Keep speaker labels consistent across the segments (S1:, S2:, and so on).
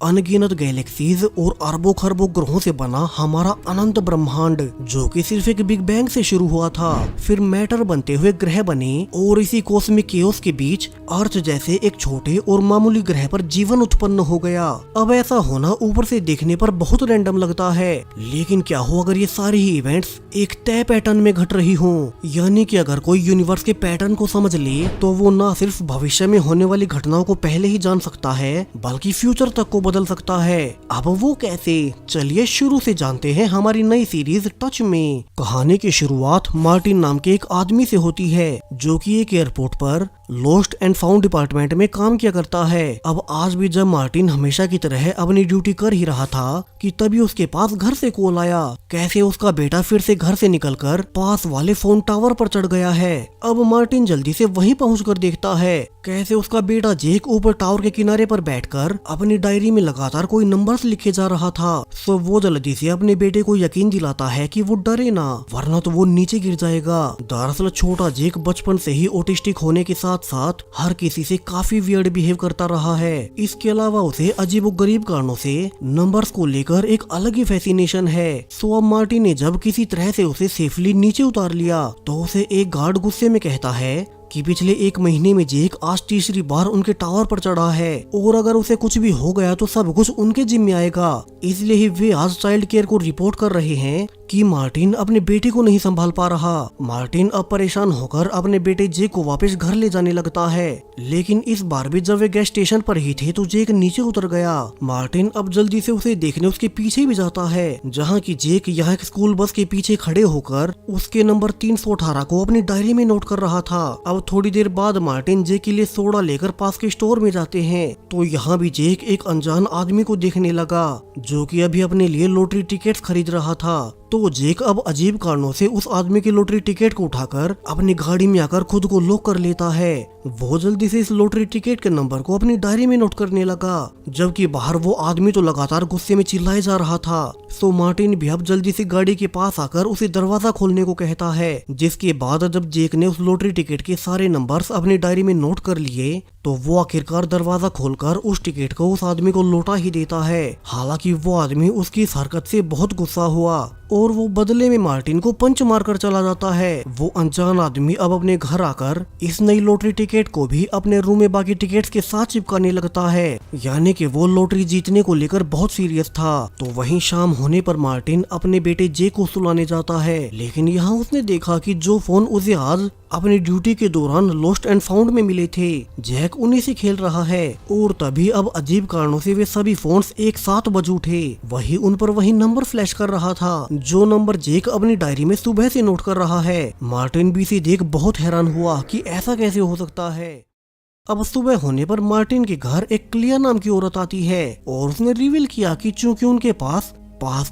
S1: अनगिनत गैलेक्सीज और अरबों खरबों ग्रहों से बना हमारा अनंत ब्रह्मांड, जो कि सिर्फ एक बिग बैंग से शुरू हुआ था, फिर मैटर बनते हुए ग्रह बने और इसी कॉस्मिक केओस के बीच अर्थ जैसे एक छोटे और मामूली ग्रह पर जीवन उत्पन्न हो गया। अब ऐसा होना ऊपर से देखने पर बहुत रैंडम लगता है, लेकिन क्या हो अगर ये सारी ही इवेंट्स एक तय पैटर्न में घट रही हों? यानी कि अगर कोई यूनिवर्स के पैटर्न को समझ ले तो वो न सिर्फ भविष्य में होने वाली घटनाओं को पहले ही जान सकता है, बल्कि फ्यूचर तक को बदल सकता है। अब वो कैसे? चलिए शुरू से जानते हैं हमारी नई सीरीज टच में। कहानी की शुरुआत मार्टिन नाम के एक आदमी से होती है, जो कि एक एयरपोर्ट पर लॉस्ट एंड फाउंड डिपार्टमेंट में काम किया करता है। अब आज भी जब मार्टिन हमेशा की तरह अपनी ड्यूटी कर ही रहा था कि तभी उसके पास घर से कॉल आया। कैसे उसका बेटा फिर से घर से निकलकर पास वाले फोन टावर पर चढ़ गया है। अब मार्टिन जल्दी से वहीं पहुंचकर देखता है कैसे उसका बेटा जेक ऊपर टावर के किनारे पर बैठकर अपनी डायरी में लगातार कोई नंबर्स लिखे जा रहा था। सो वो जल्दी से अपने बेटे को यकीन दिलाता है कि वो डरे ना, वरना तो वो नीचे गिर जाएगा। दरअसल छोटा जेक बचपन से ही ऑटिस्टिक होने के साथ साथ हर किसी से काफी वियर्ड बिहेव करता रहा है। इसके अलावा उसे अजीबोगरीब कारणों से नंबर्स को लेकर एक अलग ही फैसिनेशन है। सो अब मार्टिन ने जब किसी तरह से उसे सेफली नीचे उतार लिया तो उसे एक गार्ड गुस्से में कहता है कि पिछले 1 महीने में जेक आज तीसरी बार उनके टावर पर चढ़ा है और अगर उसे कुछ भी हो गया तो सब कुछ उनके जिम्मे आएगा। इसलिए ही वे आज चाइल्ड केयर को रिपोर्ट कर रहे हैं कि मार्टिन अपने बेटे को नहीं संभाल पा रहा। मार्टिन अब परेशान होकर अपने बेटे जेक को वापस घर ले जाने लगता है, लेकिन इस बार भी जब वे गैस स्टेशन पर ही थे तो जेक नीचे उतर गया। मार्टिन अब जल्दी से उसे देखने उसके पीछे भी जाता है, जहाँ की जेक यहाँ एक स्कूल बस के पीछे खड़े होकर उसके नंबर 318 को अपनी डायरी में नोट कर रहा था। अब थोड़ी देर बाद मार्टिन जेक के लिए सोडा लेकर पास के स्टोर में जाते हैं तो यहाँ भी जेक एक अनजान आदमी को देखने लगा, जो कि अभी अपने लिए लॉटरी टिकट्स खरीद रहा था। तो जेक अब अजीब कारणों से उस आदमी की लॉटरी टिकट को उठाकर अपनी गाड़ी में आकर खुद को लॉक कर लेता है। वो जल्दी से इस लॉटरी टिकट के नंबर को अपनी डायरी में नोट करने लगा, जबकि बाहर वो आदमी तो लगातार गुस्से में चिल्लाए जा रहा था। सो मार्टिन भी अब जल्दी से गाड़ी के पास आकर उसे दरवाजा खोलने को कहता है, जिसके बाद जब जेक ने उस लॉटरी टिकट के सारे नंबर्स अपनी डायरी में नोट कर लिए तो वो आखिरकार दरवाजा खोलकर उस टिकट को उस आदमी को लौटा ही देता है। हालांकि वो आदमी उसकी इस हरकत से बहुत गुस्सा हुआ और वो बदले में मार्टिन को पंच मारकर चला जाता है। वो अनजान आदमी अब अपने घर आकर इस नई लॉटरी टिकट को भी अपने रूम में बाकी टिकट्स के साथ चिपकाने लगता है, यानी कि वो लॉटरी जीतने को लेकर बहुत सीरियस था। तो वहीं शाम होने पर मार्टिन अपने बेटे जेक को सुलाने जाता है, लेकिन यहाँ उसने देखा कि जो फोन उसे आज अपनी ड्यूटी के दौरान लॉस्ट एंड फाउंड में मिले थे, जैक उन्हीं से खेल रहा है। और तभी अब अजीब कारणों से वे सभी फोन्स एक साथ बज उठे। वही उन पर वही नंबर फ्लैश कर रहा था, जो नंबर जेक अपनी डायरी में सुबह से नोट कर रहा है। मार्टिन भी इसे देख बहुत हैरान हुआ कि ऐसा कैसे हो सकता है। अब सुबह होने पर मार्टिन के घर एक क्लिया नाम की औरत आती है और उसने रिवील किया कि चूंकि उनके पास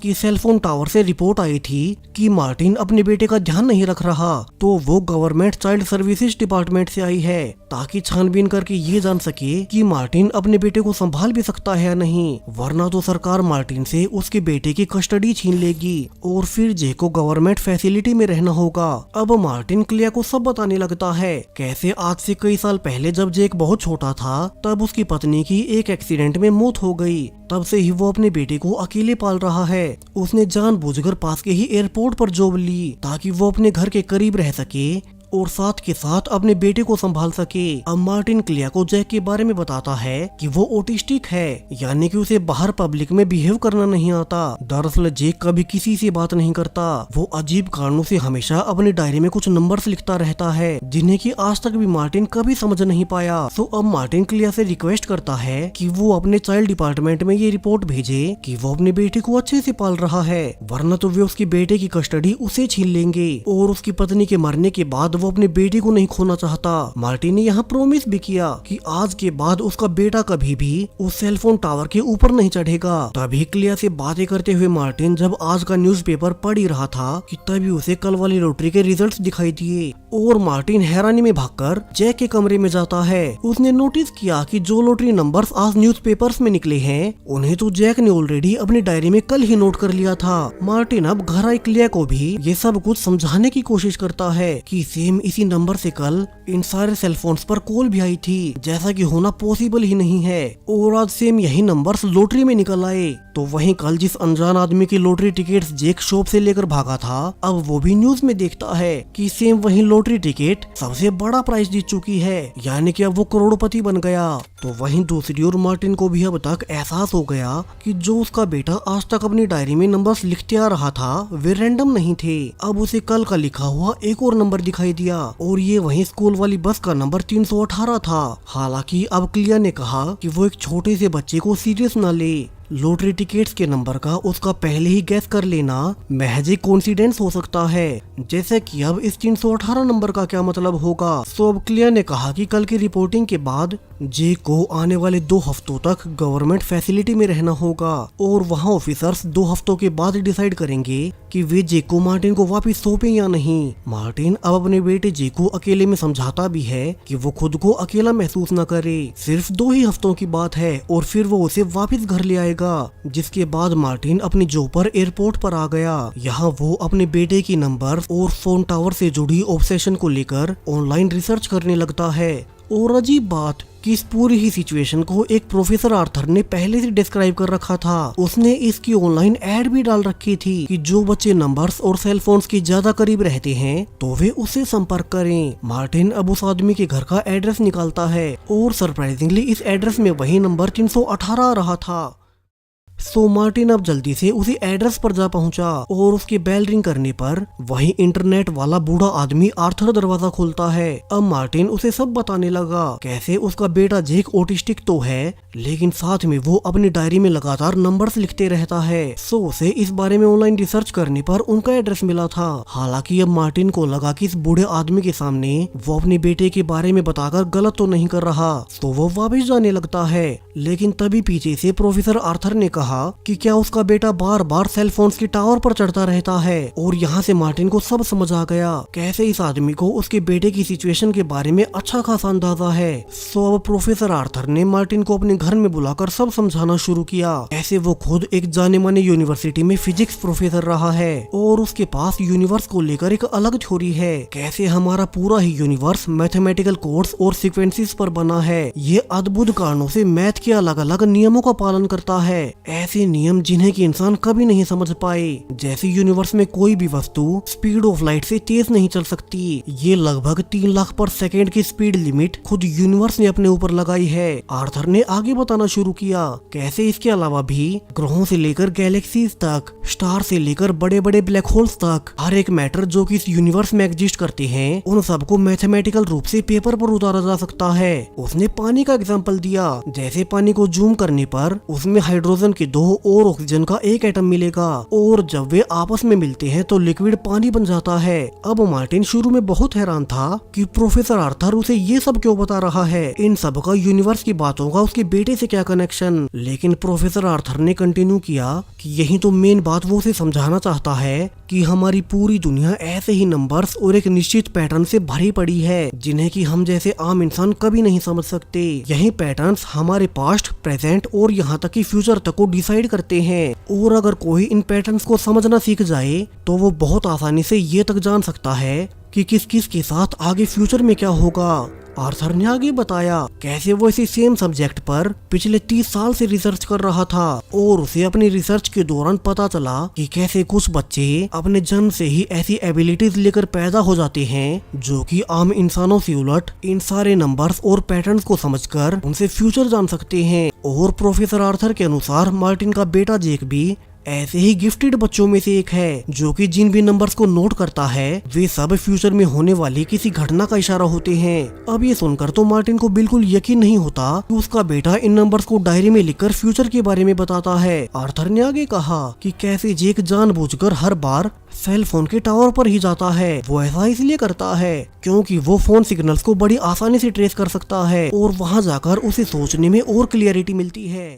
S1: की सेलफोन टावर से रिपोर्ट आई थी कि मार्टिन अपने बेटे का ध्यान नहीं रख रहा, तो वो गवर्नमेंट चाइल्ड सर्विसेज डिपार्टमेंट से आई है ताकि छानबीन करके ये जान सके कि मार्टिन अपने बेटे को संभाल भी सकता है या नहीं, वरना तो सरकार मार्टिन से उसके बेटे की कस्टडी छीन लेगी और फिर जेक को गवर्नमेंट फैसिलिटी में रहना होगा। अब मार्टिन क्लिया को सब बताने लगता है कैसे आज से कई साल पहले जब जेक बहुत छोटा था तब उसकी पत्नी की एक एक्सीडेंट में मौत हो गई। तब से ही वो अपने बेटे को अकेले पाल रहा है। उसने जानबूझकर पास के ही एयरपोर्ट पर जॉब ली ताकि वो अपने घर के करीब रह सके और साथ के साथ अपने बेटे को संभाल सके। अब मार्टिन क्लिया को जैक के बारे में बताता है कि वो ऑटिस्टिक है, यानी कि उसे बाहर पब्लिक में बिहेव करना नहीं आता। दरअसल जेक कभी किसी से बात नहीं करता, वो अजीब कारणों से हमेशा अपनी डायरी में कुछ नंबर्स लिखता रहता है, जिन्हें कि आज तक भी मार्टिन कभी समझ नहीं पाया। सो अब मार्टिन क्लिया से रिक्वेस्ट करता है कि वो अपने चाइल्ड डिपार्टमेंट में ये रिपोर्ट भेजे कि वो अपने बेटे को अच्छे से पाल रहा है, वरना तो वे उसके बेटे की कस्टडी उसे छीन लेंगे। और उसकी पत्नी के मरने के बाद वो अपने बेटे को नहीं खोना चाहता। मार्टिन ने यहाँ प्रॉमिस भी किया कि आज के बाद उसका बेटा कभी भी उस सेलफोन टावर के ऊपर नहीं चढ़ेगा। तभी क्लिया से बातें करते हुए मार्टिन जब आज का न्यूज़पेपर पढ़ ही रहा था कि तभी उसे कल वाली लॉटरी के रिजल्ट्स दिखाई दिए और मार्टिन हैरानी में भागकर जैक के कमरे में जाता है। उसने नोटिस किया कि जो लॉटरी नंबर्स आज न्यूज़पेपर्स में निकले हैं उन्हें तो जैक ने ऑलरेडी अपनी डायरी में कल ही नोट कर लिया था। मार्टिन अब घर आई क्लिया को भी ये सब कुछ समझाने की कोशिश करता है कि इसे सेम इसी नंबर से कल इन सारे सेल फोन्स पर कॉल भी आई थी, जैसा कि होना पॉसिबल ही नहीं है। और आज सेम यही नंबर्स लॉटरी में निकल आए। तो वहीं कल जिस अनजान आदमी की लॉटरी टिकट्स जेक शॉप से लेकर भागा था, अब वो भी न्यूज में देखता है कि सेम वही लॉटरी टिकट सबसे बड़ा प्राइस जीत चुकी है, यानी कि अब वो करोड़पति बन गया। तो वहीं दूसरी ओर मार्टिन को भी अब तक एहसास हो गया कि जो उसका बेटा आज तक अपनी डायरी में नंबर्स लिखते आ रहा था वे रैंडम नहीं थे। अब उसे कल का लिखा हुआ एक और नंबर दिखाई दिया और ये वही स्कूल वाली बस का नंबर 318 था। हालांकि अब क्लिया ने कहा कि वो एक छोटे से बच्चे को सीरियस न ले। लॉटरी टिकट्स के नंबर का उसका पहले ही गैस कर लेना महज एक कोइंसिडेंस हो सकता है, जैसे कि अब इस 318 नंबर का क्या मतलब होगा। सो अब क्लियर ने कहा कि कल की रिपोर्टिंग के बाद जेक को आने वाले 2 हफ्तों तक गवर्नमेंट फैसिलिटी में रहना होगा और वहाँ ऑफिसर्स 2 हफ्तों के बाद डिसाइड करेंगे कि वे जेक को मार्टिन को वापस सौंपे या नहीं। मार्टिन अब अपने बेटे जेक को अकेले में समझाता भी है कि वो खुद को अकेला महसूस न करे, सिर्फ 2 ही हफ्तों की बात है और फिर वो उसे वापस घर ले आएगा। जिसके बाद मार्टिन अपनी जॉब पर एयरपोर्ट पर आ गया। यहाँ वो अपने बेटे की नंबर और फोन टावर से जुड़ी ऑब्सेशन को लेकर ऑनलाइन रिसर्च करने लगता है। और अजीब बात कि इस पूरी ही सिचुएशन को एक प्रोफेसर आर्थर ने पहले से डिस्क्राइब कर रखा था। उसने इसकी ऑनलाइन एड भी डाल रखी थी कि जो बच्चे नंबर्स और सेल फोन्स के ज्यादा करीब रहते हैं तो वे उससे संपर्क करें। मार्टिन अब उस आदमी के घर का एड्रेस निकालता है और सरप्राइजिंगली इस एड्रेस में वही नंबर 318 आ रहा था। सो मार्टिन अब जल्दी से उसी एड्रेस पर जा पहुंचा और उसके बेल रिंग करने पर वही इंटरनेट वाला बूढ़ा आदमी आर्थर दरवाजा खोलता है। अब मार्टिन उसे सब बताने लगा कैसे उसका बेटा जेक ऑटिस्टिक तो है लेकिन साथ में वो अपनी डायरी में लगातार नंबर्स लिखते रहता है। सो उसे इस बारे में ऑनलाइन रिसर्च करने पर उनका एड्रेस मिला था। हालांकि अब मार्टिन को लगा कि इस बूढ़े आदमी के सामने वो अपने बेटे के बारे में बताकर गलत तो नहीं कर रहा, तो वो वापस जाने लगता है। लेकिन तभी पीछे से प्रोफेसर आर्थर ने कहा कि क्या उसका बेटा बार बार सेल फोन्स के टावर पर चढ़ता रहता है। और यहाँ से मार्टिन को सब समझ आ गया कैसे इस आदमी को उसके बेटे की सिचुएशन के बारे में अच्छा खासा अंदाजा है। सो अब प्रोफेसर आर्थर ने मार्टिन को अपने घर में बुलाकर सब समझाना शुरू किया कैसे वो खुद एक जाने माने यूनिवर्सिटी में फिजिक्स प्रोफेसर रहा है और उसके पास यूनिवर्स को लेकर एक अलग थ्योरी है, कैसे हमारा पूरा ही यूनिवर्स मैथमेटिकल कोड्स और सीक्वेंसेस पर बना है। ये अद्भुत कारणों से मैथ के अलग अलग नियमों का पालन करता है, ऐसे नियम जिन्हें कि इंसान कभी नहीं समझ पाए। जैसे यूनिवर्स में कोई भी वस्तु स्पीड ऑफ लाइट से तेज नहीं चल सकती। ये लगभग 3 लाख पर सेकेंड की स्पीड लिमिट खुद यूनिवर्स ने अपने ऊपर लगाई है। आर्थर ने आगे बताना शुरू किया कैसे इसके अलावा भी ग्रहों से लेकर गैलेक्सीज तक, स्टार से लेकर बड़े बड़े ब्लैक होल्स तक हर एक मैटर जो कि इस यूनिवर्स में एग्जिस्ट करते हैं उन सबको मैथमेटिकल रूप से पेपर पर उतारा जा सकता है। उसने पानी का एग्जाम्पल दिया, जैसे पानी को जूम करने पर उसमें हाइड्रोजन के 2 और ऑक्सीजन का 1 एटम मिलेगा और जब वे आपस में मिलते हैं तो लिक्विड पानी बन जाता है। अब मार्टिन शुरू में बहुत हैरान था कि प्रोफेसर आर्थर उसे ये सब क्यों बता रहा है, इन सब का यूनिवर्स की बातों का उसके बेटे से क्या कनेक्शन। लेकिन प्रोफेसर आर्थर ने कंटिन्यू किया कि यही तो मेन बात वो उसे समझाना चाहता है कि हमारी पूरी दुनिया ऐसे ही नंबर्स और एक निश्चित पैटर्न से भरी पड़ी है जिन्हें कि हम जैसे आम इंसान कभी नहीं समझ सकते। यही पैटर्न्स हमारे पास्ट, प्रेजेंट और यहाँ तक कि फ्यूचर तक को डिसाइड करते हैं और अगर कोई इन पैटर्न्स को समझना सीख जाए तो वो बहुत आसानी से ये तक जान सकता है कि किस किस के साथ आगे फ्यूचर में क्या होगा। आर्थर ने आगे बताया कैसे वो इसी सेम सब्जेक्ट पर पिछले 30 साल से रिसर्च कर रहा था और उसे अपनी रिसर्च के दौरान पता चला कि कैसे कुछ बच्चे अपने जन्म से ही ऐसी एबिलिटीज लेकर पैदा हो जाते हैं जो कि आम इंसानों से उलट इन सारे नंबर्स और पैटर्न्स को समझकर उनसे फ्यूचर जान सकते हैं। और प्रोफेसर आर्थर के अनुसार मार्टिन का बेटा जेक भी ऐसे ही गिफ्टेड बच्चों में से एक है जो कि जिन भी नंबर्स को नोट करता है वे सब फ्यूचर में होने वाली किसी घटना का इशारा होते हैं। अब ये सुनकर तो मार्टिन को बिल्कुल यकीन नहीं होता कि उसका बेटा इन नंबर्स को डायरी में लिखकर फ्यूचर के बारे में बताता है। आर्थर ने आगे कहा कि कैसे जेक जानबूझकर हर बार सेल फोन के टावर पर ही जाता है। वो ऐसा इसलिए करता है क्योंकि वो फोन सिग्नल्स को बड़ी आसानी से ट्रेस कर सकता है और वहाँ जाकर उसे सोचने में और क्लियरिटी मिलती है।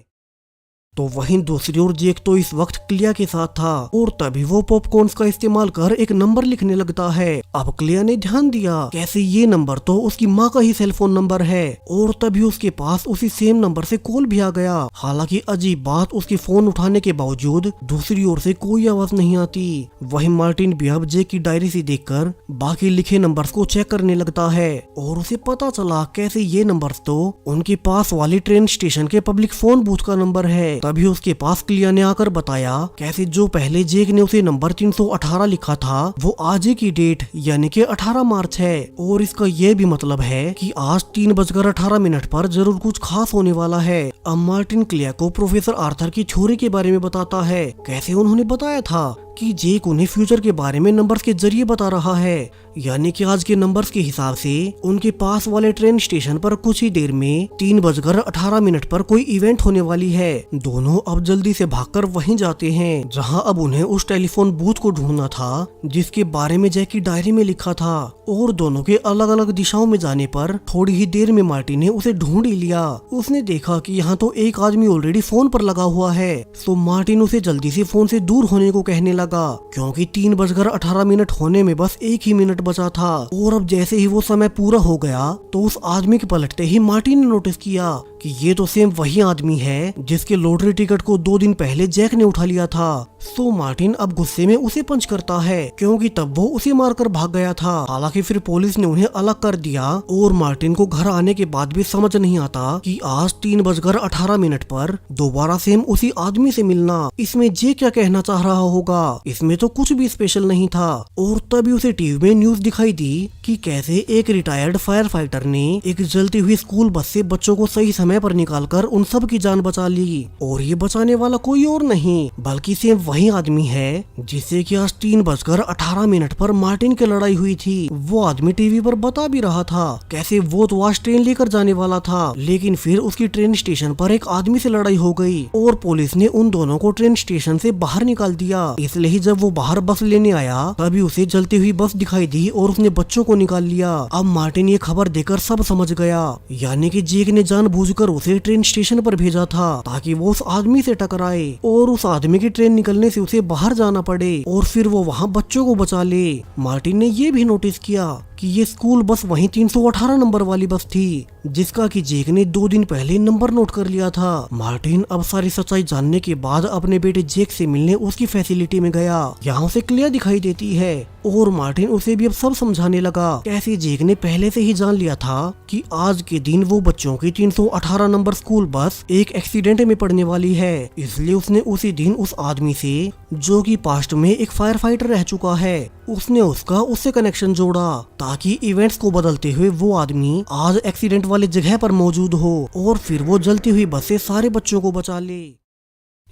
S1: तो वहीं दूसरी ओर जेक तो इस वक्त क्लिया के साथ था और तभी वो पॉपकॉर्न्स का इस्तेमाल कर एक नंबर लिखने लगता है। अब क्लिया ने ध्यान दिया कैसे ये नंबर तो उसकी माँ का ही सेलफोन नंबर है और तभी उसके पास उसी सेम नंबर से कॉल भी आ गया। हालांकि अजीब बात, उसके फोन उठाने के बावजूद दूसरी ओर से कोई आवाज नहीं आती। वहीं मार्टिन भी अब जेक की डायरी से देखकर बाकी लिखे नंबर्स को चेक करने लगता है और उसे पता चला कैसे ये नंबर्स तो उनके पास वाली ट्रेन स्टेशन के पब्लिक फोन बूथ का नंबर है। तभी उसके पास क्लिया ने आकर बताया कैसे जो पहले जेक ने उसे नंबर 318 लिखा था वो आज की डेट यानी कि 18 मार्च है और इसका ये भी मतलब है कि आज 3:18 पर जरूर कुछ खास होने वाला है। अब मार्टिन क्लिया को प्रोफेसर आर्थर की थ्योरी के बारे में बताता है, कैसे उन्होंने बताया था कि जेक उन्हें फ्यूचर के बारे में नंबर्स के जरिए बता रहा है, यानी कि आज के नंबर्स के हिसाब से उनके पास वाले ट्रेन स्टेशन पर कुछ ही देर में 3:18 पर कोई इवेंट होने वाली है। दोनों अब जल्दी से भागकर वहीं जाते हैं जहां अब उन्हें उस टेलीफोन बूथ को ढूंढना था जिसके बारे में जैक की डायरी में लिखा था। और दोनों के अलग अलग दिशाओं में जाने पर थोड़ी ही देर में मार्टिन ने उसे ढूंढ ही लिया। उसने देखा कि यहाँ तो एक आदमी ऑलरेडी फोन पर लगा हुआ है, तो मार्टिन उसे जल्दी से फोन से दूर होने को कहने लगा क्योंकि 3:18 होने में बस 1 ही मिनट बचा था। और अब जैसे ही वो समय पूरा हो गया तो उस आदमी के पलटते ही मार्टिन ने नोटिस किया कि ये तो सेम वही आदमी है जिसके लॉटरी टिकट को 2 दिन पहले जैक ने उठा लिया था। सो मार्टिन अब गुस्से में उसे पंच करता है क्योंकि तब वो उसे मारकर भाग गया था। हालांकि फिर पुलिस ने उन्हें अलग कर दिया और मार्टिन को घर आने के बाद भी समझ नहीं आता कि आज 3:18 पर दोबारा सेम उसी आदमी से मिलना, इसमें जे क्या कहना चाह रहा होगा। इसमें तो कुछ भी स्पेशल नहीं था। और तभी उसे टीवी में न्यूज दिखाई दी कि कैसे एक रिटायर्ड फायर फाइटर ने एक जलती हुई स्कूल बस से बच्चों को सही समय पर निकालकर उन सब की जान बचा ली। और ये बचाने वाला कोई और नहीं बल्कि सेम वही आदमी है जिससे कि आज 3:18 पर मार्टिन की लड़ाई हुई थी। वो आदमी टीवी पर बता भी रहा था कैसे वो तो आज ट्रेन लेकर जाने वाला था, लेकिन फिर उसकी ट्रेन स्टेशन पर एक आदमी से लड़ाई हो गई और पुलिस ने उन दोनों को ट्रेन स्टेशन से बाहर निकाल दिया। इसलिए ही जब वो बाहर बस लेने आया तभी उसे जलती हुई बस दिखाई दी और उसने बच्चों को निकाल लिया। अब मार्टिन ये खबर देकर सब समझ गया, यानी कि जेक ने जानबूझकर उसे ट्रेन स्टेशन पर भेजा था ताकि वो उस आदमी से टकराए और उस आदमी की ट्रेन निकलने से उसे बाहर जाना पड़े और फिर वो वहाँ बच्चों को बचा ले। मार्टिन ने ये भी नोटिस किया कि ये स्कूल बस वहीं 318 नंबर वाली बस थी जिसका कि जेक ने 2 दिन पहले नंबर नोट कर लिया था। मार्टिन अब सारी सच्चाई जानने के बाद अपने बेटे जेक से मिलने उसकी फैसिलिटी में गया। यहाँ से क्लियर दिखाई देती है और मार्टिन उसे भी अब सब समझाने लगा कैसे जेक ने पहले से ही जान लिया था कि आज के दिन वो बच्चों की 318 नंबर स्कूल बस एक एक्सीडेंट में पड़ने वाली है। इसलिए उसने उसी दिन उस आदमी से जो कि पास्ट में एक फायर फाइटर रह चुका है उसने उससे कनेक्शन जोड़ा ताकि इवेंट्स को बदलते हुए वो आदमी आज एक्सीडेंट वाली जगह पर मौजूद हो और फिर वो जलती हुई बस से सारे बच्चों को बचा ले।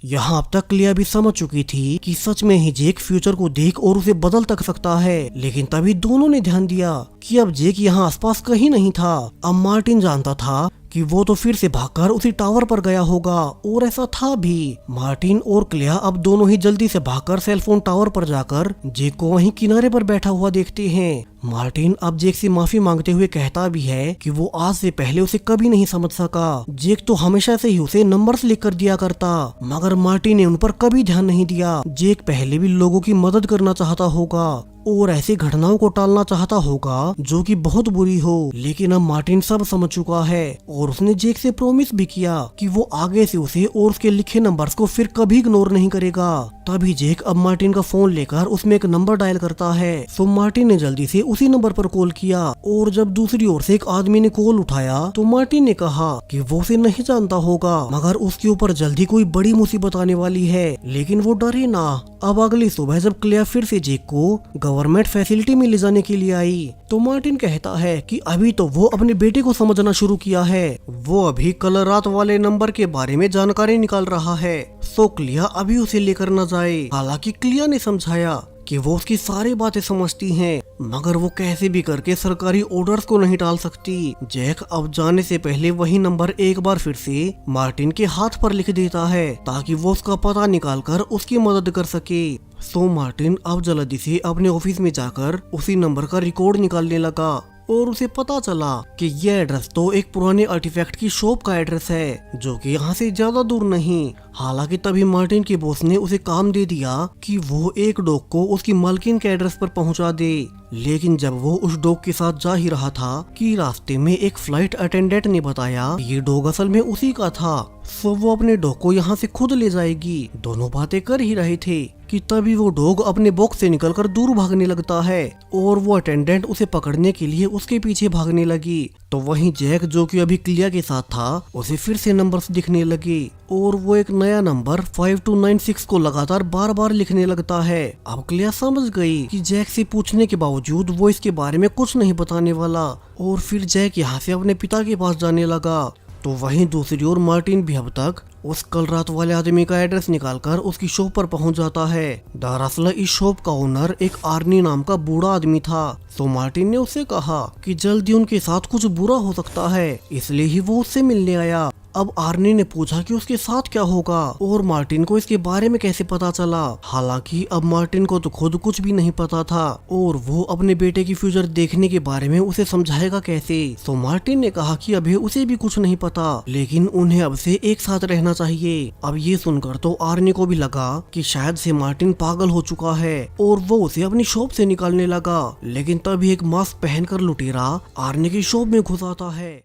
S1: यहाँ अब तक क्लिया भी समझ चुकी थी कि सच में ही जेक फ्यूचर को देख और उसे बदल तक सकता है, लेकिन तभी दोनों ने ध्यान दिया कि अब जेक यहाँ आसपास कहीं नहीं था। अब मार्टिन जानता था कि वो तो फिर से भागकर उसी टावर पर गया होगा और ऐसा था भी। मार्टिन और क्लिया अब दोनों ही जल्दी से भागकर सेलफोन टावर पर जाकर जेक को वहीं किनारे पर बैठा हुआ देखते हैं। मार्टिन अब जेक से माफी मांगते हुए कहता भी है कि वो आज से पहले उसे कभी नहीं समझ सका। जेक तो हमेशा से ही उसे नंबर्स लिख कर दिया करता, मगर मार्टिन ने उन पर कभी ध्यान नहीं दिया। जेक पहले भी लोगों की मदद करना चाहता होगा और ऐसी घटनाओं को टालना चाहता होगा जो कि बहुत बुरी हो, लेकिन अब मार्टिन सब समझ चुका है और उसने जेक से प्रॉमिस भी किया कि वो आगे से उसे और उसके लिखे नंबर्स को फिर कभी इग्नोर नहीं करेगा। तभी जेक अब मार्टिन का फोन लेकर उसमें एक नंबर डायल करता है। तो मार्टिन ने जल्दी से उसी नंबर पर कॉल किया और जब दूसरी ओर से एक आदमी ने कॉल उठाया तो मार्टिन ने कहा कि वो उसे नहीं जानता होगा, मगर उसके ऊपर जल्दी कोई बड़ी मुसीबत आने वाली है, लेकिन वो डरे ना। अब अगली सुबह जब क्लिया फिर से जेक को गवर्नमेंट फैसिलिटी में ले जाने के लिए आई तो मार्टिन कहता है कि अभी तो वो अपने बेटे को समझना शुरू किया है, वो अभी कल रात वाले नंबर के बारे में जानकारी निकाल रहा है, सो क्लिया अभी उसे लेकर न जाए। हालांकि क्लिया ने समझाया कि वो उसकी सारी बातें समझती हैं, मगर वो कैसे भी करके सरकारी ऑर्डर्स को नहीं टाल सकती। जैक अब जाने से पहले वही नंबर एक बार फिर से मार्टिन के हाथ पर लिख देता है ताकि वो उसका पता निकालकर उसकी मदद कर सके। सो मार्टिन अब जल्दी से अपने ऑफिस में जाकर उसी नंबर का रिकॉर्ड निकालने लगा और उसे पता चला कि यह एड्रेस तो एक पुराने आर्टिफैक्ट की शॉप का एड्रेस है जो कि यहाँ से ज्यादा दूर नहीं। हालांकि तभी मार्टिन के बॉस ने उसे काम दे दिया कि वो एक डॉग को उसकी मालकिन के एड्रेस पर पहुंचा दे। लेकिन जब वो उस डॉग के साथ जा ही रहा था कि रास्ते में एक फ्लाइट अटेंडेंट ने बताया ये डॉग असल में उसी का था, सो वो अपने डॉग को यहाँ से खुद ले जाएगी। दोनों बातें कर ही रहे थे कि तभी वो डॉग अपने बॉक्स से निकलकर दूर भागने लगता है और वो अटेंडेंट उसे पकड़ने के लिए उसके पीछे भागने लगी। तो वहीं जैक, जो कि अभी क्लिया के साथ था, उसे फिर से नंबर्स दिखने लगे और वो एक नया नंबर 5296 को लगातार बार बार लिखने लगता है। अब क्लिया समझ गई कि जैक से पूछने के बावजूद वो इसके बारे में कुछ नहीं बताने वाला और फिर जैक यहाँ से अपने पिता के पास जाने लगा। तो वहीं दूसरी ओर मार्टिन भी अब तक उस कल रात वाले आदमी का एड्रेस निकालकर उसकी शॉप पर पहुंच जाता है। दरअसल इस शॉप का ओनर एक आर्नी नाम का बूढ़ा आदमी था। तो मार्टिन ने उससे कहा कि जल्दी उनके साथ कुछ बुरा हो सकता है, इसलिए ही वो उससे मिलने आया। अब आर्नी ने पूछा कि उसके साथ क्या होगा और मार्टिन को इसके बारे में कैसे पता चला। हालांकि अब मार्टिन को तो खुद कुछ भी नहीं पता था और वो अपने बेटे की फ्यूचर देखने के बारे में उसे समझाएगा कैसे। तो मार्टिन ने कहा कि अभी उसे भी कुछ नहीं पता, लेकिन उन्हें अब से एक साथ रहना चाहिए। अब ये सुनकर तो आर्नी को भी लगा कि शायद से मार्टिन पागल हो चुका है और वो उसे अपनी शॉप से निकालने लगा। लेकिन तभी एक मास्क पहनकर लुटेरा आर्नी की शॉप में घुस आता है।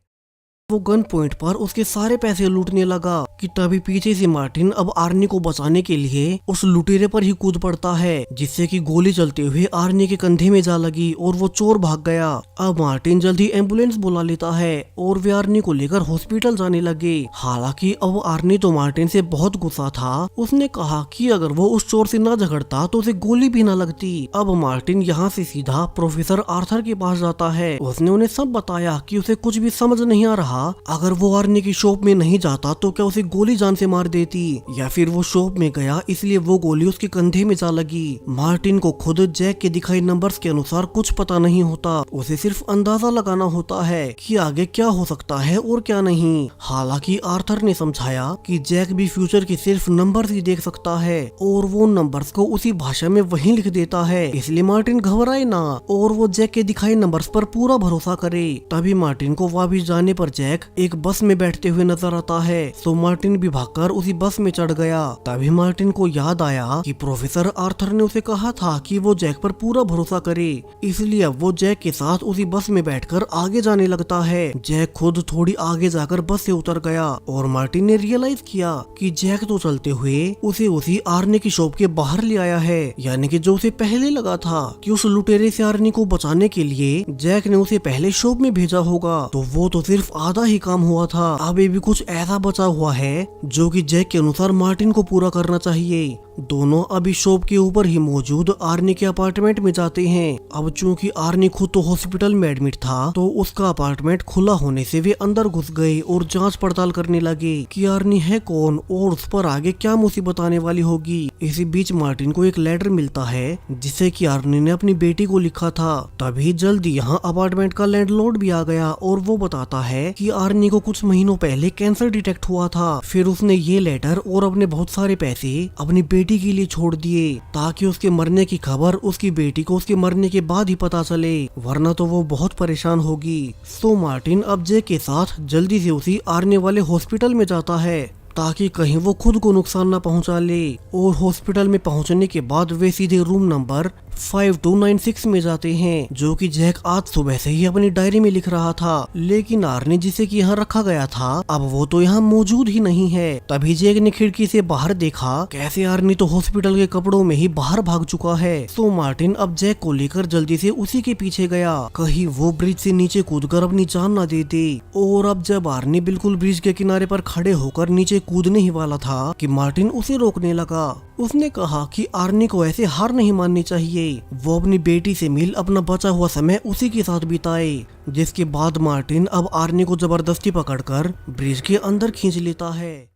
S1: वो गन पॉइंट पर उसके सारे पैसे लूटने लगा कि तभी पीछे से मार्टिन अब आर्नी को बचाने के लिए उस लुटेरे पर ही कूद पड़ता है, जिससे कि गोली चलते हुए आर्नी के कंधे में जा लगी और वो चोर भाग गया। अब मार्टिन जल्दी एम्बुलेंस बुला लेता है और वे आर्नी को लेकर हॉस्पिटल जाने लगे। हालांकि अब आर्नी तो मार्टिन से बहुत गुस्सा था। उसने कहा कि अगर वो उस चोर से न झगड़ता तो उसे गोली भी न लगती। अब मार्टिन यहाँ से सीधा प्रोफेसर आर्थर के पास जाता है। उसने उन्हें सब बताया कि उसे कुछ भी समझ नहीं आ रहा। अगर वो आर्नी की शॉप में नहीं जाता तो क्या उसे गोली जान से मार देती, या फिर वो शॉप में गया इसलिए वो गोली उसके कंधे में जा लगी। मार्टिन को खुद जैक के दिखाई नंबर्स के अनुसार कुछ पता नहीं होता, उसे सिर्फ अंदाजा लगाना होता है कि आगे क्या हो सकता है और क्या नहीं। हालांकि आर्थर ने समझाया कि जैक भी फ्यूचर के सिर्फ नंबर्स ही देख सकता है और वो नंबर्स को उसी भाषा में वहीं लिख देता है, इसलिए मार्टिन घबराए ना और वो जैक के दिखाई नंबर्स पर पूरा भरोसा करे। तभी मार्टिन को वापिस जाने पर जैक एक बस में बैठते हुए नजर आता है। तो मार्टिन भी भागकर उसी बस में चढ़ गया। तभी मार्टिन को याद आया कि प्रोफेसर आर्थर ने उसे कहा था कि वो जैक पर पूरा भरोसा करे, इसलिए अब वो जैक के साथ उसी बस में बैठकर आगे जाने लगता है। जैक खुद थोड़ी आगे जाकर बस से उतर गया और मार्टिन ने रियलाइज किया कि जैक तो चलते हुए उसे उसी आर्नी की शॉप के बाहर ले आया है, यानी कि जो उसे पहले लगा था कि उस लुटेरे से आर्नी को बचाने के लिए जैक ने उसे पहले शॉप में भेजा होगा। तो वो तो सिर्फ आधा ही काम हुआ था, अभी भी कुछ ऐसा बचा हुआ है जो कि जैक के अनुसार मार्टिन को पूरा करना चाहिए। दोनों अभी शॉप के ऊपर ही मौजूद आर्नी के अपार्टमेंट में जाते हैं। अब चूंकि आर्नी खुद तो हॉस्पिटल में एडमिट था तो उसका अपार्टमेंट खुला होने से वे अंदर घुस गए और जांच पड़ताल करने लगे कि आर्नी है कौन और उस पर आगे क्या मुसीबत आने वाली होगी। इसी बीच मार्टिन को एक लेटर मिलता है जिसे कि आर्नी ने अपनी बेटी को लिखा था। तभी जल्दी यहाँ अपार्टमेंट का लैंडलॉर्ड भी आ गया और वो बताता है कि आर्नी को कुछ महीनों पहले कैंसर डिटेक्ट हुआ था। फिर उसने ये लेटर और अपने बहुत सारे पैसे अपनी बेटी के लिए छोड़ दिए ताकि उसके मरने की खबर उसकी बेटी को उसके मरने के बाद ही पता चले, वरना तो वो बहुत परेशान होगी। सो मार्टिन अब जैक के साथ जल्दी से उसी आर्नी वाले हॉस्पिटल में जाता है ताकि कहीं वो खुद को नुकसान न पहुंचा ले। और हॉस्पिटल में पहुंचने के बाद वे सीधे रूम नंबर 5296 में जाते हैं, जो कि जैक आज सुबह से ही अपनी डायरी में लिख रहा था। लेकिन आर्नी जिसे कि यहाँ रखा गया था अब वो तो यहाँ मौजूद ही नहीं है। तभी जैक ने खिड़की से बाहर देखा कैसे आर्नी तो हॉस्पिटल के कपड़ों में ही बाहर भाग चुका है। तो मार्टिन अब जैक को लेकर जल्दी से उसी के पीछे गया, कहीं वो ब्रिज से नीचे कूदकर अपनी जान न दे दे। और अब जब आर्नी बिल्कुल ब्रिज के किनारे पर खड़े होकर नीचे कूदने ही वाला था कि मार्टिन उसे रोकने लगा। उसने कहा कि आर्नी को ऐसे हार नहीं माननी चाहिए, वो अपनी बेटी से मिल अपना बचा हुआ समय उसी के साथ बिताए। जिसके बाद मार्टिन अब आर्नी को जबरदस्ती पकड़कर ब्रिज के अंदर खींच लेता है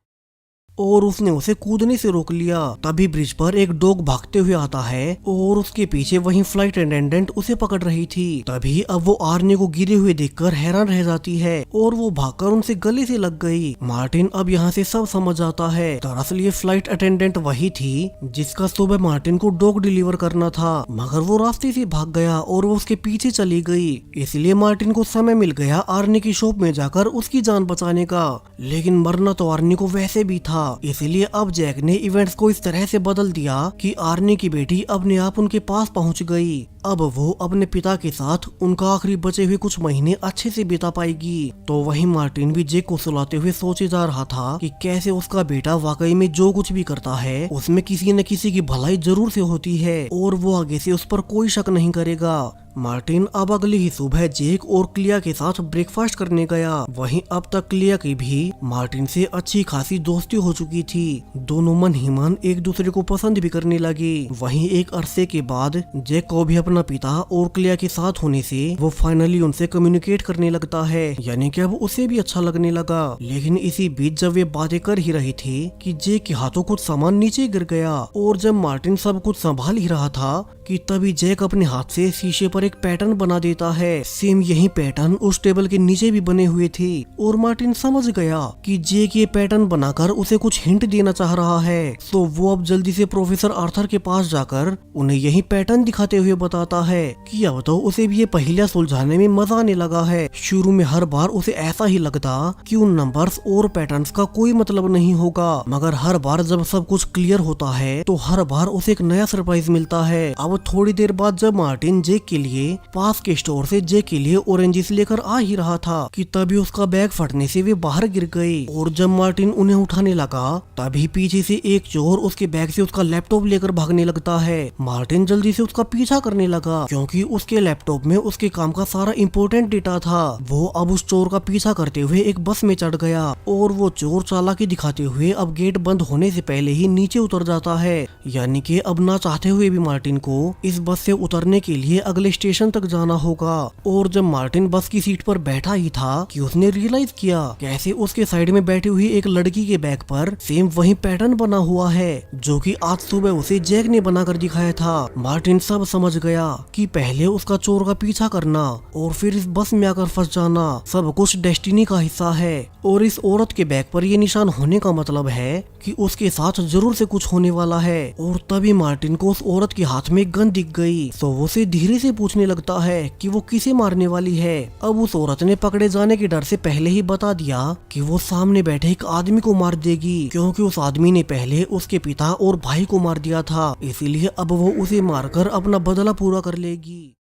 S1: और उसने उसे कूदने से रोक लिया। तभी ब्रिज पर एक डॉग भागते हुए आता है और उसके पीछे वही फ्लाइट अटेंडेंट उसे पकड़ रही थी। तभी अब वो आर्नी को गिरे हुए देखकर हैरान रह जाती है और वो भागकर उनसे गले से लग गई। मार्टिन अब यहाँ से सब समझ जाता है, दरअसल ये फ्लाइट अटेंडेंट वही थी जिसका सुबह मार्टिन को डॉग डिलीवर करना था, मगर वो रास्ते से भाग गया और वो उसके पीछे चली गई। इसलिए मार्टिन को समय मिल गया आर्नी की शॉप में जाकर उसकी जान बचाने का। लेकिन मरना तो आर्नी को वैसे भी था, इसलिए अब जैक ने इवेंट्स को इस तरह से बदल दिया कि आर्नी की बेटी अपने आप उनके पास पहुंच गई। अब वो अपने पिता के साथ उनका आखिरी बचे हुए कुछ महीने अच्छे से बिता पाएगी। तो वहीं मार्टिन भी जैक को सुलाते हुए सोचे जा रहा था कि कैसे उसका बेटा वाकई में जो कुछ भी करता है उसमें किसी न किसी की भलाई जरूर से होती है और वो आगे से उस पर कोई शक नहीं करेगा। मार्टिन अब अगली ही सुबह जैक और क्लिया के साथ ब्रेकफास्ट करने गया। वहीं अब तक क्लिया की भी मार्टिन से अच्छी खासी दोस्ती हो चुकी थी। दोनों मन ही मन एक दूसरे को पसंद भी करने लगे। वहीं एक अरसे के बाद जैक को भी अपना पिता और क्लिया के साथ होने से वो फाइनली उनसे कम्युनिकेट करने लगता है, यानी कि अब उसे भी अच्छा लगने लगा। लेकिन इसी बीच जब वे बातें कर ही रहे थे कि जैक के हाथों कुछ सामान नीचे गिर गया और जब मार्टिन सब कुछ संभाल ही रहा था कि तभी जैक अपने हाथ से शीशे पर एक पैटर्न बना देता है। सेम यही पैटर्न उस टेबल के नीचे भी बने हुए थे और मार्टिन समझ गया कि जैक ये पैटर्न बनाकर उसे कुछ हिंट देना चाह रहा है। तो वो अब जल्दी से प्रोफेसर आर्थर के पास जाकर उन्हें यही पैटर्न दिखाते हुए बताता है कि अब तो उसे भी ये पहेलियां सुलझाने में मजा आने लगा है। शुरू में हर बार उसे ऐसा ही लगता कि उन नंबर्स और पैटर्न्स का कोई मतलब नहीं होगा, मगर हर बार जब सब कुछ क्लियर होता है तो हर बार उसे एक नया सरप्राइज मिलता है। अब थोड़ी देर बाद जब मार्टिन जैक के लिए पास के स्टोर से जैक के लिए ऑरेंजेस लेकर आ ही रहा था कि तभी उसका बैग फटने से वे बाहर गिर गए और जब मार्टिन उन्हें उठाने लगा तभी पीछे से एक चोर उसके बैग से उसका लैपटॉप लेकर भागने लगता है। मार्टिन जल्दी से उसका पीछा करने लगा क्योंकि उसके लैपटॉप में उसके काम का सारा इम्पोर्टेंट डेटा था। वो अब उस चोर का पीछा करते हुए एक बस में चढ़ गया और वो चोर चालाकी दिखाते हुए अब गेट बंद होने से पहले ही नीचे उतर जाता है, यानी कि अब ना चाहते हुए भी मार्टिन को इस बस से उतरने के लिए अगले स्टेशन तक जाना होगा। और जब मार्टिन बस की सीट पर बैठा ही था कि उसने रियलाइज किया कैसे उसके साइड में बैठी हुई एक लड़की के बैग पर सेम वही पैटर्न बना हुआ है जो कि आज सुबह उसे जैक ने बनाकर दिखाया था। मार्टिन सब समझ गया कि पहले उसका चोर का पीछा करना और फिर इस बस में आकर फंस जाना सब कुछ डेस्टिनी का हिस्सा है और इस औरत के बैग पर ये निशान होने का मतलब है कि उसके साथ जरूर से कुछ होने वाला है। और तभी मार्टिन को उस औरत के हाथ में गन दिख गई तो वो उसे धीरे से पूछने लगता है कि वो किसे मारने वाली है। अब उस औरत ने पकड़े जाने के डर से पहले ही बता दिया कि वो सामने बैठे एक आदमी को मार देगी क्योंकि उस आदमी ने पहले उसके पिता और भाई को मार दिया था, इसीलिए अब वो उसे मारकर अपना बदला पूरा कर लेगी।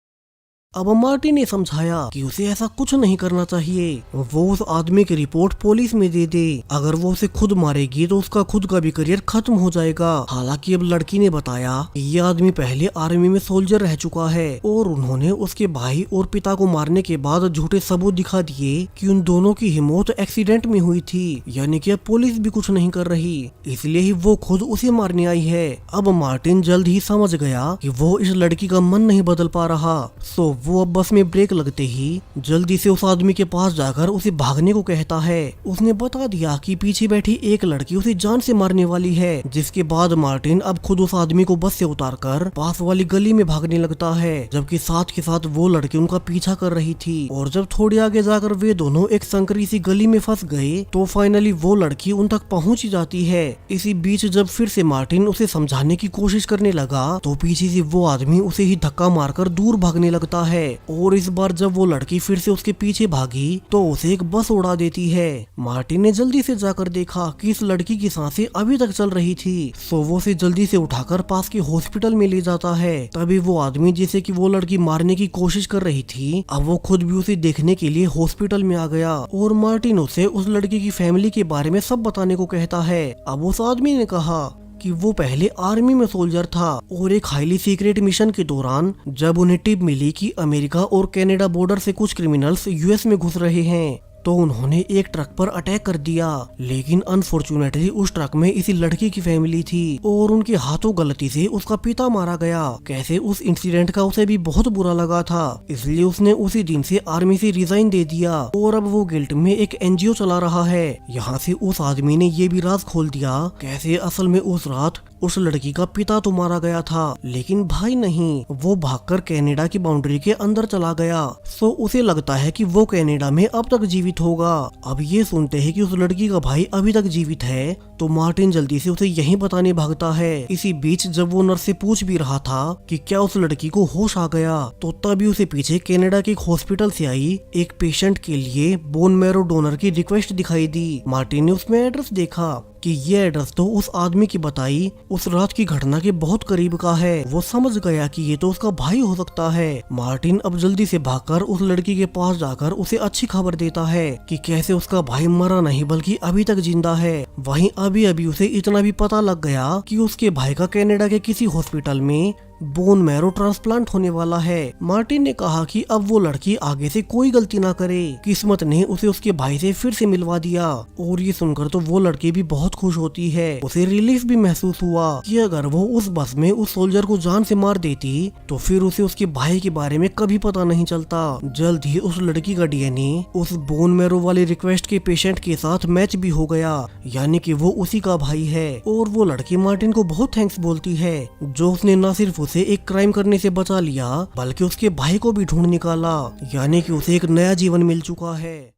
S1: अब मार्टिन ने समझाया कि उसे ऐसा कुछ नहीं करना चाहिए, वो उस आदमी की रिपोर्ट पुलिस में दे दे। अगर वो उसे खुद मारेगी तो उसका खुद का भी करियर खत्म हो जाएगा। हालांकि अब लड़की ने बताया कि ये आदमी पहले आर्मी में सोल्जर रह चुका है और उन्होंने उसके भाई और पिता को मारने के बाद झूठे सबूत दिखा दिए कि उन दोनों की ही मौत एक्सीडेंट में हुई थी, यानी कि अब पुलिस भी कुछ नहीं कर रही, इसलिए ही वो खुद उसे मारने आई है। अब मार्टिन जल्द ही समझ गया कि वो इस लड़की का मन नहीं बदल पा रहा। सो वो अब बस में ब्रेक लगते ही जल्दी से उस आदमी के पास जाकर उसे भागने को कहता है। उसने बता दिया कि पीछे बैठी एक लड़की उसे जान से मारने वाली है, जिसके बाद मार्टिन अब खुद उस आदमी को बस से उतारकर पास वाली गली में भागने लगता है, जबकि साथ के साथ वो लड़की उनका पीछा कर रही थी। और जब थोड़ी आगे जाकर वे दोनों एक संकरी सी गली में फंस गए तो फाइनली वो लड़की उन तक पहुंच ही जाती है। इसी बीच जब फिर से मार्टिन उसे समझाने की कोशिश करने लगा तो पीछे से वो आदमी उसे ही धक्का मारकर दूर भागने लगता है और इस बार जब वो लड़की फिर से उसके पीछे भागी तो उसे एक बस उड़ा देती है। मार्टिन ने जल्दी से जाकर देखा कि इस लड़की की सांसें अभी तक चल रही थी, सो वो उसे जल्दी से उठाकर पास के हॉस्पिटल में ले जाता है। तभी वो आदमी जिसे कि वो लड़की मारने की कोशिश कर रही थी अब वो खुद भी उसे देखने के लिए हॉस्पिटल में आ गया और मार्टिन उसे उस लड़की की फैमिली के बारे में सब बताने को कहता है। अब उस आदमी ने कहा कि वो पहले आर्मी में सोल्जर था और एक हाईली सीक्रेट मिशन के दौरान जब उन्हें टिप मिली कि अमेरिका और कनाडा बॉर्डर से कुछ क्रिमिनल्स यूएस में घुस रहे हैं तो उन्होंने एक ट्रक पर अटैक कर दिया, लेकिन अनफॉर्चुनेटली उस ट्रक में इसी लड़की की फैमिली थी और उनके हाथों गलती से उसका पिता मारा गया। कैसे उस इंसिडेंट का उसे भी बहुत बुरा लगा था, इसलिए उसने उसी दिन से आर्मी से रिजाइन दे दिया और अब वो गिल्ट में एक एनजीओ चला रहा है। यहाँ से उस आदमी ने ये भी राज खोल दिया कैसे असल में उस रात उस लड़की का पिता तो मारा गया था लेकिन भाई नहीं, वो भागकर कनाडा की बाउंड्री के अंदर चला गया। सो उसे लगता है कि वो कनाडा में अब तक जीवित होगा। अब ये सुनते हैं कि उस लड़की का भाई अभी तक जीवित है तो मार्टिन जल्दी से उसे यही बताने भागता है। इसी बीच जब वो नर्स से पूछ भी रहा था कि क्या उस लड़की को होश आ गया, तो तभी उसे पीछे कनाडा के एक हॉस्पिटल से आई एक पेशेंट के लिए बोन मैरो डोनर की रिक्वेस्ट दिखाई दी। मार्टिन ने उसमें एड्रेस देखा कि ये एड्रेस तो उस आदमी की बताई उस रात की घटना के बहुत करीब का है। वो समझ गया कि ये तो उसका भाई हो सकता है। मार्टिन अब जल्दी से भागकर उस लड़की के पास जाकर उसे अच्छी खबर देता है कि कैसे उसका भाई मरा नहीं बल्कि अभी तक जिंदा है। वहीं अभी अभी उसे इतना भी पता लग गया कि उसके भाई का कनाडा के किसी हॉस्पिटल में बोन मैरो ट्रांसप्लांट होने वाला है। मार्टिन ने कहा कि अब वो लड़की आगे से कोई गलती ना करे। किस्मत ने उसे उसके भाई से फिर से मिलवा दिया और ये सुनकर तो वो लड़की भी बहुत खुश होती है। उसे रिलीफ भी महसूस हुआ कि अगर वो उस बस में उस सोल्जर को जान से मार देती तो फिर उसे उसके भाई के बारे में कभी पता नहीं चलता। जल्द ही उस लड़की का डीएनए उस बोन मैरो वाले रिक्वेस्ट के पेशेंट के साथ मैच भी हो गया, यानी कि वो उसी का भाई है। और वो लड़की मार्टिन को बहुत थैंक्स बोलती है जो उसने न सिर्फ उसे एक क्राइम करने से बचा लिया बल्कि उसके भाई को भी ढूंढ निकाला, यानी कि उसे एक नया जीवन मिल चुका है।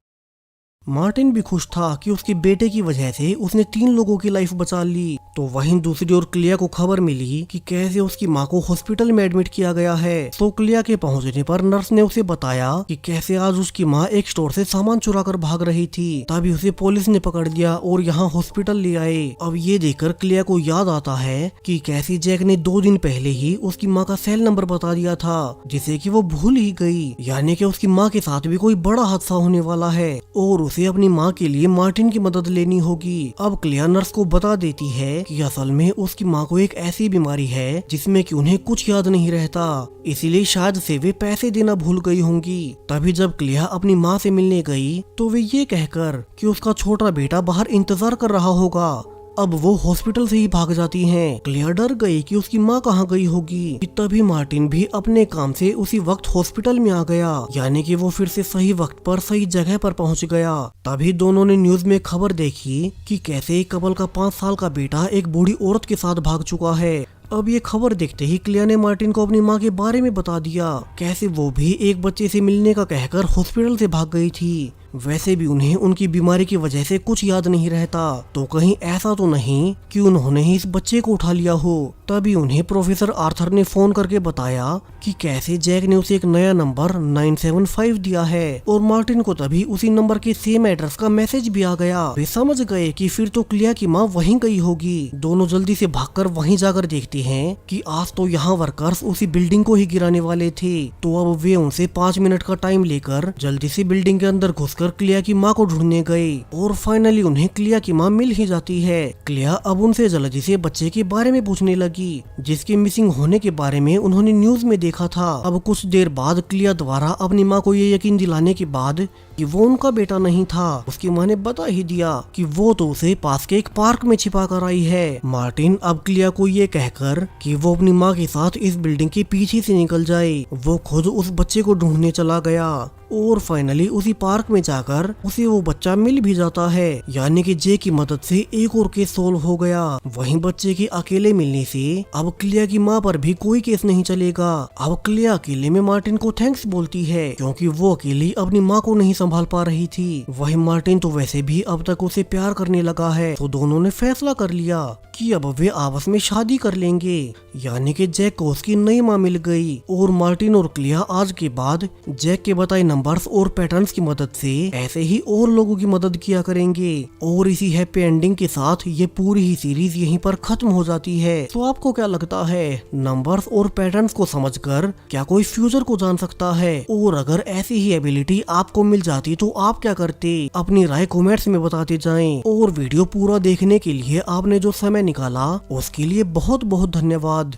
S1: मार्टिन भी खुश था कि उसके बेटे की वजह से उसने 3 लोगों की लाइफ बचा ली। तो वहीं दूसरी ओर क्लिया को खबर मिली कि कैसे उसकी मां को हॉस्पिटल में एडमिट किया गया है। तो क्लिया के पहुंचने पर नर्स ने उसे बताया कि कैसे आज उसकी मां एक स्टोर से सामान चुरा कर भाग रही थी, तभी उसे पुलिस ने पकड़ लिया और यहाँ हॉस्पिटल ले आए। अब ये देखकर क्लिया को याद आता है कि कैसे जैक ने 2 दिन पहले ही उसकी माँ का सेल नंबर बता दिया था, जिसे कि वो भूल ही गई, यानी कि उसकी माँ के साथ भी कोई बड़ा हादसा होने वाला है और उसे अपनी माँ के लिए मार्टिन की मदद लेनी होगी। अब क्लिया नर्स को बता देती है कि असल में उसकी माँ को एक ऐसी बीमारी है जिसमें कि उन्हें कुछ याद नहीं रहता, इसीलिए शायद से वे पैसे देना भूल गई होंगी। तभी जब क्लिया अपनी माँ से मिलने गई तो वे ये कहकर कि उसका छोटा बेटा बाहर इंतजार कर रहा होगा, अब वो हॉस्पिटल से ही भाग जाती हैं। क्लिया डर गई कि उसकी माँ कहाँ गई होगी। तभी मार्टिन भी अपने काम से उसी वक्त हॉस्पिटल में आ गया, यानी कि वो फिर से सही वक्त पर सही जगह पर पहुँच गया। तभी दोनों ने न्यूज में खबर देखी कि कैसे एक कपल का 5 साल का बेटा एक बूढ़ी औरत के साथ भाग चुका है। अब ये खबर देखते ही क्लिया ने मार्टिन को अपनी माँ के बारे में बता दिया, कैसे वो भी एक बच्चे से मिलने का कहकर हॉस्पिटल से भाग गई थी। वैसे भी उन्हें उनकी बीमारी की वजह से कुछ याद नहीं रहता, तो कहीं ऐसा तो नहीं कि उन्होंने ही इस बच्चे को उठा लिया हो। तभी उन्हें प्रोफेसर आर्थर ने फोन करके बताया कि कैसे जैक ने उसे एक नया नंबर 975 दिया है और मार्टिन को तभी उसी नंबर के सेम एड्रेस का मैसेज भी आ गया। वे समझ गए कि फिर तो क्लिया की माँ वहीं गई होगी। दोनों जल्दी से भागकर वहीं जाकर देखते हैं कि आज तो यहाँ वर्कर्स उसी बिल्डिंग को ही गिराने वाले थे। तो अब वे उनसे 5 मिनट का टाइम लेकर जल्दी से बिल्डिंग के अंदर घुसकर क्लिया की माँ को ढूंढने गए और फाइनली उन्हें क्लिया की माँ मिल ही जाती है। क्लिया अब उनसे जल्दी से बच्चे के बारे में पूछने लगी जिसके मिसिंग होने के बारे में उन्होंने न्यूज में देखा था। अब कुछ देर बाद क्लिया द्वारा अपनी माँ को ये यकीन दिलाने के बाद कि वो उनका बेटा नहीं था, उसकी माँ ने बता ही दिया कि वो तो उसे पास के एक पार्क में छिपा कर आई है। मार्टिन अब क्लिया को ये कहकर कि वो अपनी माँ के साथ इस बिल्डिंग के पीछे से निकल जाए, वो खुद उस बच्चे को ढूंढने चला गया और फाइनली उसी पार्क में जाकर उसे वो बच्चा मिल भी जाता है, यानी कि जे की मदद से एक और केस सोल्व हो गया। वहीं बच्चे के अकेले मिलने से अब क्लिया की माँ पर भी कोई केस नहीं चलेगा। अब क्लिया अकेले में मार्टिन को थैंक्स बोलती है क्योंकि वो अकेली अपनी माँ को नहीं संभाल पा रही थी। वहीं मार्टिन तो वैसे भी अब तक उसे प्यार करने लगा है, तो दोनों ने फैसला कर लिया कि अब वे आपस में शादी कर लेंगे, यानी कि जैक को उसकी नई माँ मिल गई। और मार्टिन और क्लिया आज के बाद जैक के बताए नंबर्स और पैटर्न्स की मदद से ऐसे ही और लोगों की मदद किया करेंगे। और इसी हैप्पी एंडिंग के साथ ये पूरी ही सीरीज यहीं पर खत्म हो जाती है। तो आपको क्या लगता है, नंबर्स और पैटर्न्स को समझकर क्या कोई फ्यूचर को जान सकता है? और अगर ऐसी ही एबिलिटी आपको मिल जाती तो आप क्या करते? अपनी राय कमेंट्स में बताते जाएं। और वीडियो पूरा देखने के लिए आपने जो समय निकाला उसके लिए बहुत बहुत धन्यवाद।